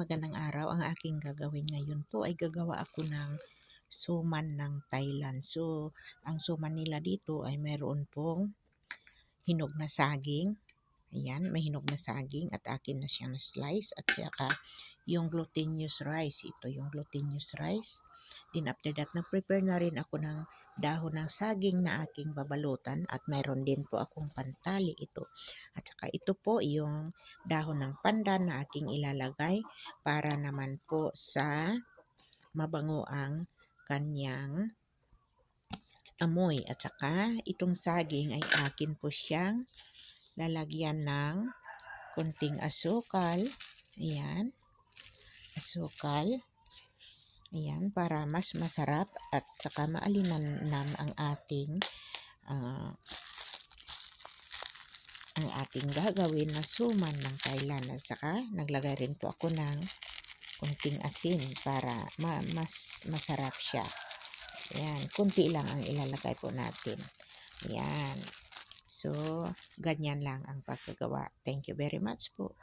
magandang araw. Ang aking gagawin ngayon po ay gagawa ako ng suman ng Thailand. So, ang suman nila dito ay meron pong hinog na saging. Ayan, may hinog na saging at akin na siyang na-slice at saka yung glutinous rice. Ito yung glutinous rice. Then after that, nag-prepare na rin ako ng dahon ng saging na aking babalutan at mayroon din po akong pantali ito. At saka ito po yung dahon ng pandan na aking ilalagay para naman po sa mabango ang kanyang amoy. At saka itong saging ay akin po siyang lalagyan ng konting asukal. Ayan, asukal. Ayan, para mas masarap at saka maalinamnam ang ating gagawin na suman ng Thailand. At saka naglagay rin po ako ng konting asin para mas masarap siya. Ayan, kunti lang ang ilalagay po natin. Ayan. So, ganyan lang ang pagkagawa. Thank you very much po.